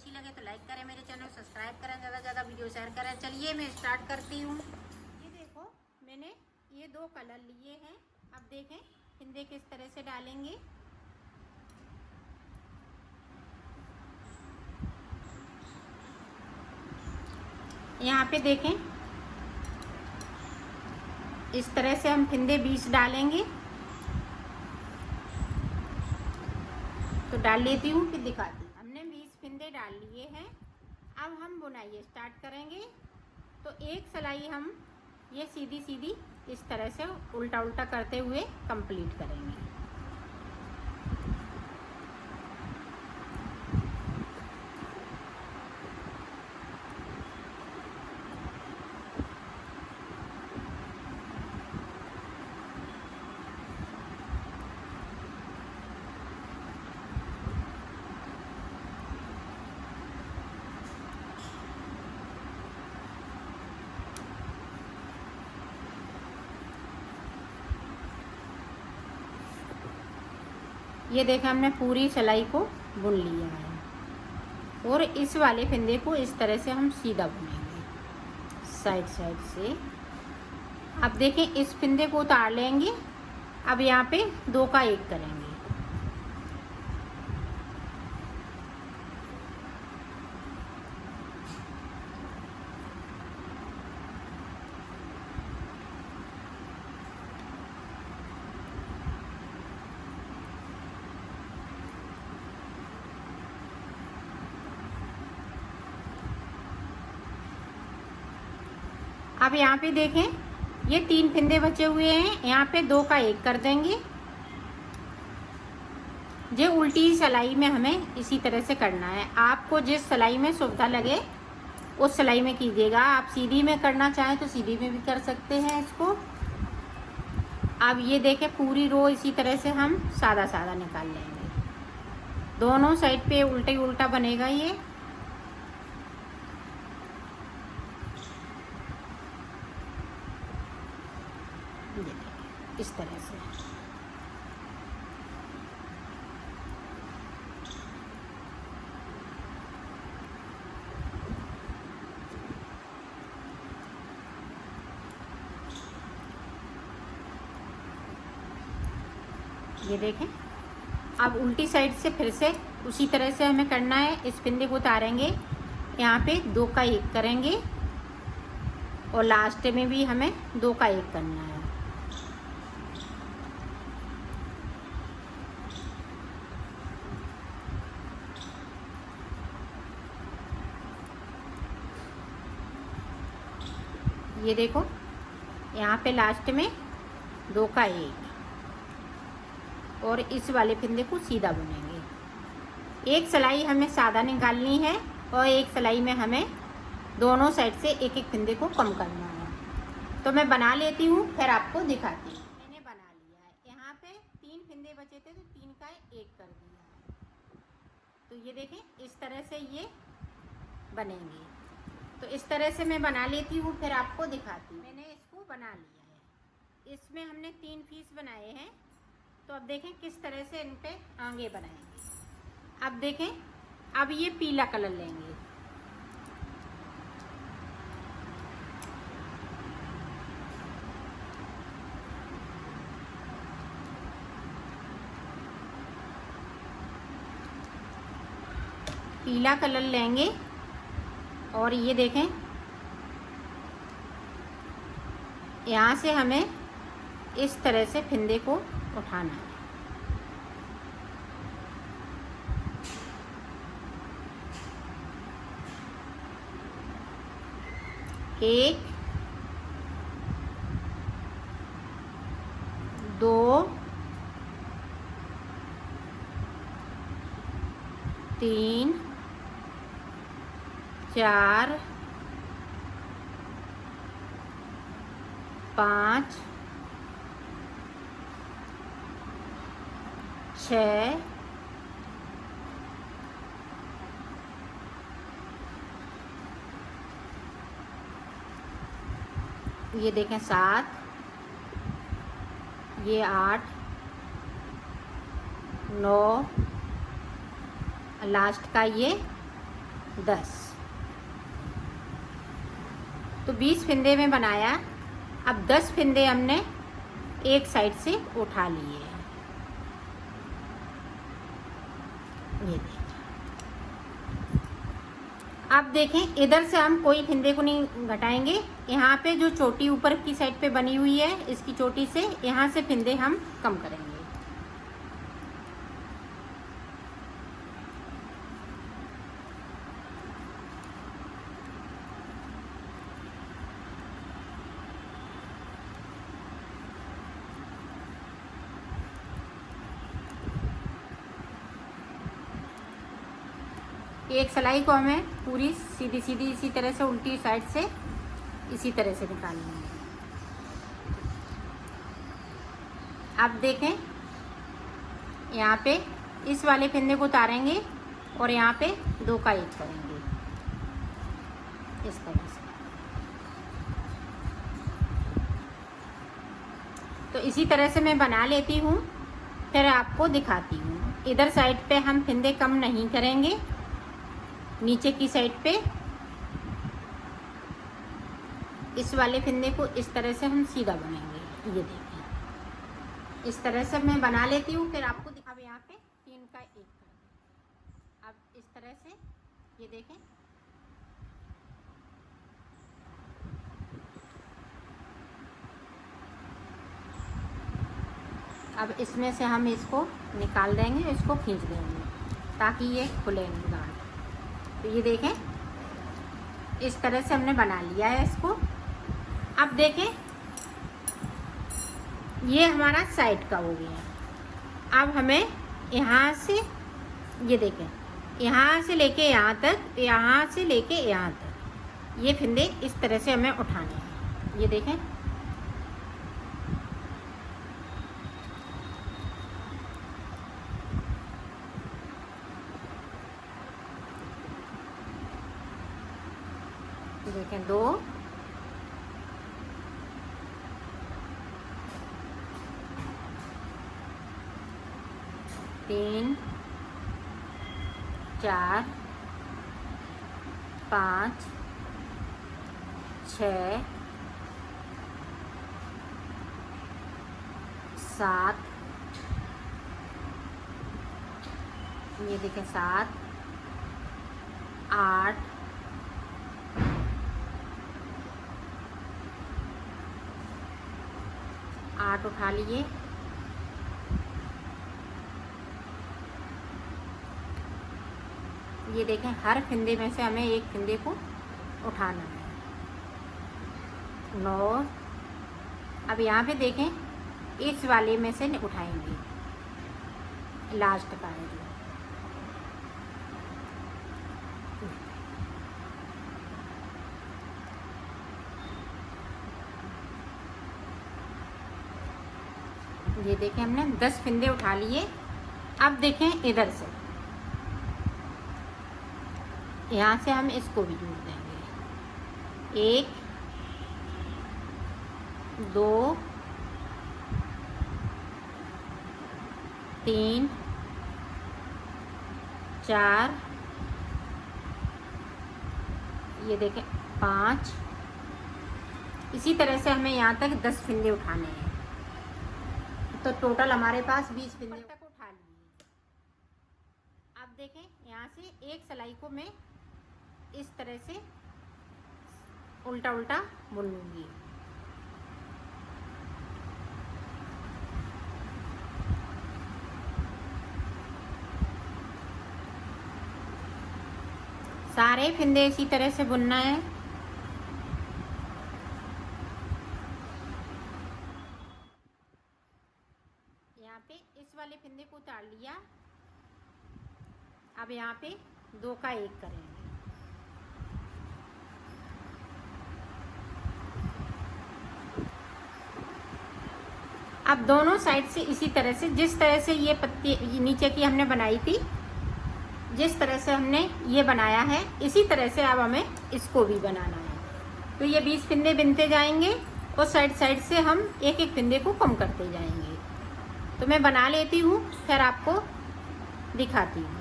अच्छी लगे तो लाइक करें, मेरे चैनल को सब्सक्राइब करें, ज़्यादा से ज़्यादा वीडियो शेयर करें। चलिए मैं स्टार्ट करती हूँ। ये देखो मैंने ये 2 कलर लिए हैं। अब देखें फिंदे किस तरह से डालेंगे। यहाँ पे देखें इस तरह से हम फिंदे 20 डालेंगे। तो डाल लेती हूँ फिर दिखाती हूँ। हमने 20 फिंदे डाल लिए हैं। अब हम बुनाई स्टार्ट करेंगे। तो एक सिलाई हम ये सीधी सीधी इस तरह से उल्टा उल्टा करते हुए कंप्लीट करेंगे। ये देखें हमने पूरी सिलाई को बुन लिया है और इस वाले फिंदे को इस तरह से हम सीधा बुनेंगे साइड साइड से। अब देखें इस फिंदे को उतार लेंगे। अब यहाँ पे 2 का 1 करेंगे। अब यहाँ पे देखें ये 3 फिंदे बचे हुए हैं। यहाँ पे 2 का 1 कर देंगे। ये उल्टी सिलाई में हमें इसी तरह से करना है। आपको जिस सिलाई में सुविधा लगे उस सिलाई में कीजिएगा। आप सीधी में करना चाहें तो सीधी में भी कर सकते हैं इसको। अब ये देखें पूरी रो इसी तरह से हम सादा सादा निकाल लेंगे। दोनों साइड पे उल्टा ही उल्टा बनेगा ये। इस तरह से ये देखें। अब उल्टी साइड से फिर से उसी तरह से हमें करना है। इस फिंदे को उतारेंगे, यहाँ पे 2 का 1 करेंगे और लास्ट में भी हमें 2 का 1 करना है। ये देखो यहाँ पे लास्ट में 2 का 1 और इस वाले फिंदे को सीधा बुनेंगे। एक सिलाई हमें सादा निकालनी है और एक सिलाई में हमें दोनों साइड से एक एक फिंदे को कम करना है। तो मैं बना लेती हूँ फिर आपको दिखाती हूँ। मैंने बना लिया है। यहाँ पे 3 फिंदे बचे थे तो 3 का 1 कर दिया है। तो ये देखें इस तरह से ये बनेंगे। तो इस तरह से मैं बना लेती हूँ फिर आपको दिखाती हूँ। मैंने इसको बना लिया है। इसमें हमने 3 पीस बनाए हैं। तो अब देखें किस तरह से इन पे आगे बनाएंगे। अब देखें अब ये पीला कलर लेंगे। पीला कलर लेंगे और ये देखें यहाँ से हमें इस तरह से फिंदे को उठाना है। एक, 2, 3, 4, 5, 6, 7, ये 8, 9, लास्ट का ये 10। तो 20 फंदे में बनाया। अब 10 फंदे हमने एक साइड से उठा लिए। ये देखिए, अब देखें इधर से हम कोई फंदे को नहीं घटाएंगे। यहाँ पे जो चोटी ऊपर की साइड पे बनी हुई है, इसकी चोटी से यहाँ से फंदे हम कम करेंगे। एक सिलाई को हमें पूरी सीधी सीधी इसी तरह से उल्टी साइड से इसी तरह से निकालनी है। अब देखें, यहाँ पे इस वाले फंदे को उतारेंगे और यहाँ पे 2 का 1 करेंगे इस तरह से। तो इसी तरह से मैं बना लेती हूँ, फिर आपको दिखाती हूँ। इधर साइड पे हम फंदे कम नहीं करेंगे, नीचे की साइड पे इस वाले फंदे को इस तरह से हम सीधा बनाएंगे। ये देखें, इस तरह से मैं बना लेती हूँ, फिर आपको अब यहाँ पे 3 का 1 करेंगे। अब इस तरह से ये देखें, अब इसमें से हम इसको निकाल देंगे, इसको खींच देंगे ताकि ये खुले नहीं बाहर। तो ये देखें, इस तरह से हमने बना लिया है इसको। अब देखें, ये हमारा साइड का हो गया। अब हमें यहाँ से ये देखें, यहाँ से लेके यहाँ तक, यहाँ से लेके यहाँ तक ये फंदे इस तरह से हमें उठाने हैं। ये देखें, देखें 2, 3, 4, 5, 6, 7, ये देखें 7, 8, 8 उठा लिए। ये देखें, हर फंदे में से हमें एक फंदे को उठाना है। 9। अब यहाँ पे देखें, इस वाले में से उठाएंगे, लास्ट का है जो। ये देखें, हमने 10 फंदे उठा लिए। अब देखें इधर से, यहाँ से हम इसको भी जोड़ देंगे। 1, 2, 3, 4, ये देखें 5। इसी तरह से हमें यहाँ तक 10 फंदे उठाने हैं। तो टोटल हमारे पास 20 फंदे तक उठा लिए। अब देखें, यहाँ से एक सिलाई को मैं इस तरह से उल्टा उल्टा बुन लूँगी। सारे फंदे इसी तरह से बुनना है। यहाँ पे इस वाले फंदे को उतार लिया। अब यहाँ पे 2 का 1 करेंगे। अब दोनों साइड से इसी तरह से, जिस तरह से ये पत्ती नीचे की हमने बनाई थी, जिस तरह से हमने ये बनाया है, इसी तरह से अब हमें इसको भी बनाना है। तो ये 20 फंदे बिनते जाएंगे और साइड साइड से हम एक एक फंदे को कम करते जाएंगे। तो मैं बना लेती हूँ, फिर आपको दिखाती हूँ।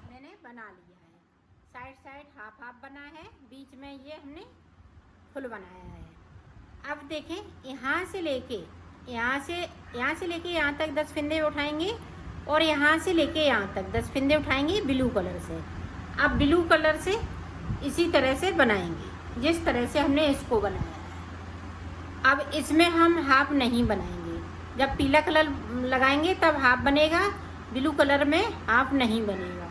मैंने बना लिया है। साइड साइड हाफ हाफ बना है, बीच में ये हमने फुल बनाया है। अब देखें यहाँ से लेके यहाँ तक 10 फिंदे उठाएंगे और यहाँ से लेके यहाँ तक 10 फिंदे उठाएंगे ब्लू कलर से। अब ब्लू कलर से इसी तरह से बनाएंगे जिस तरह से हमने इसको बनाया है। अब इसमें हम हाफ नहीं बनाएंगे, जब पीला कलर लगाएंगे तब हाफ बनेगा, ब्लू कलर में हाफ नहीं बनेगा।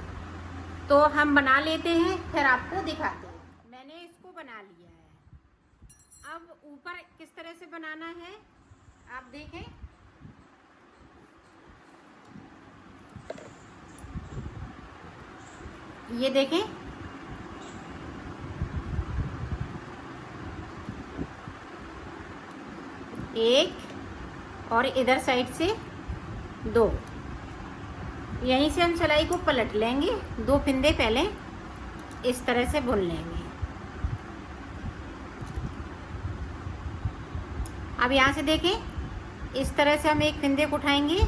तो हम बना लेते हैं, फिर आपको दिखाते हैं। मैंने इसको बना लिया है। अब ऊपर किस तरह से बनाना है आप देखें। ये देखें, एक और इधर साइड से 2। यहीं से हम सिलाई को पलट लेंगे, 2 फिंदे पहले इस तरह से बुन लेंगे। अब यहाँ से देखें, इस तरह से हम एक फिंदे को उठाएंगे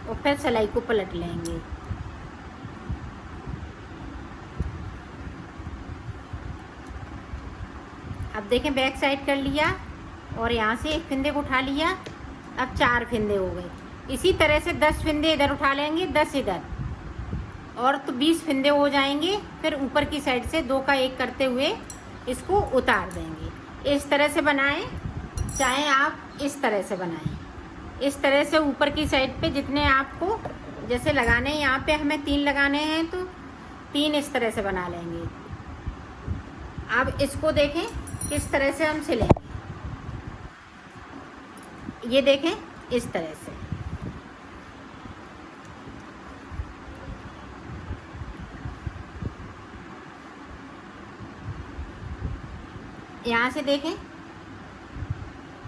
और फिर सिलाई को पलट लेंगे। अब देखें, बैक साइड कर लिया और यहाँ से एक फिंदे को उठा लिया। अब 4 फिंदे हो गए। इसी तरह से 10 फिंदे इधर उठा लेंगे, 10 इधर, और तो 20 फिंदे हो जाएंगे। फिर ऊपर की साइड से 2 का 1 करते हुए इसको उतार देंगे। इस तरह से बनाएं, चाहे आप इस तरह से बनाएं। इस तरह से ऊपर की साइड पे जितने आपको जैसे लगाने हैं, यहाँ पे हमें 3 लगाने हैं तो 3 इस तरह से बना लेंगे। अब इसको देखें किस तरह से हम सिलेंगे। ये देखें, इस तरह से। यहाँ से देखें,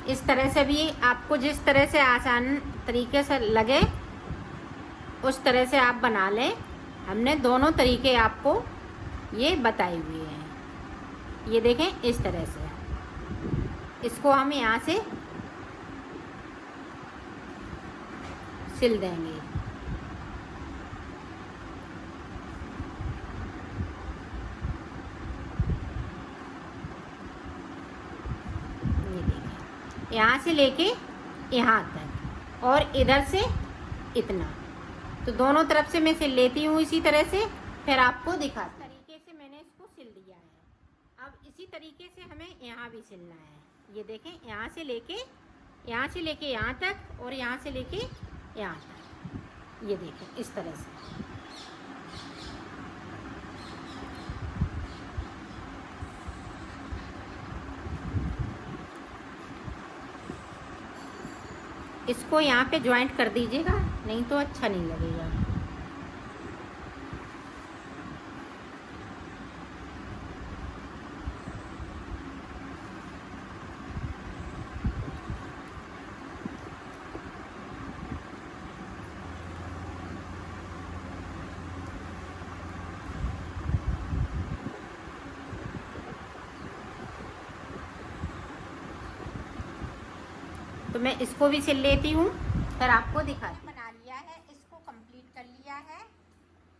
इस तरह से भी आपको जिस तरह से आसान तरीके से लगे उस तरह से आप बना लें। हमने दोनों तरीके आपको ये बताए हुए हैं। ये देखें, इस तरह से इसको हम यहाँ से सिल देंगे। ये देखिए, यहाँ से लेके यहाँ तक और इधर से इतना, तो दोनों तरफ से मैं सिल लेती हूँ इसी तरह से, फिर आपको दिखाती हूँ। इस तरीके से मैंने इसको सिल दिया है। अब इसी तरीके से हमें यहाँ भी सिलना है। ये देखें, यहाँ से लेके यहाँ तक और यहाँ से लेके यहाँ तक। ये देखें, इस तरह से। इसको यहाँ पे ज्वाइंट कर दीजिएगा, नहीं तो अच्छा नहीं लगेगा। तो मैं इसको भी सिल लेती हूँ, फिर आपको दिखाती हूँ। बना लिया है, इसको कंप्लीट कर लिया है।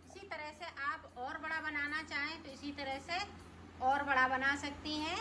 इसी तरह से आप और बड़ा बनाना चाहें तो इसी तरह से और बड़ा बना सकती हैं।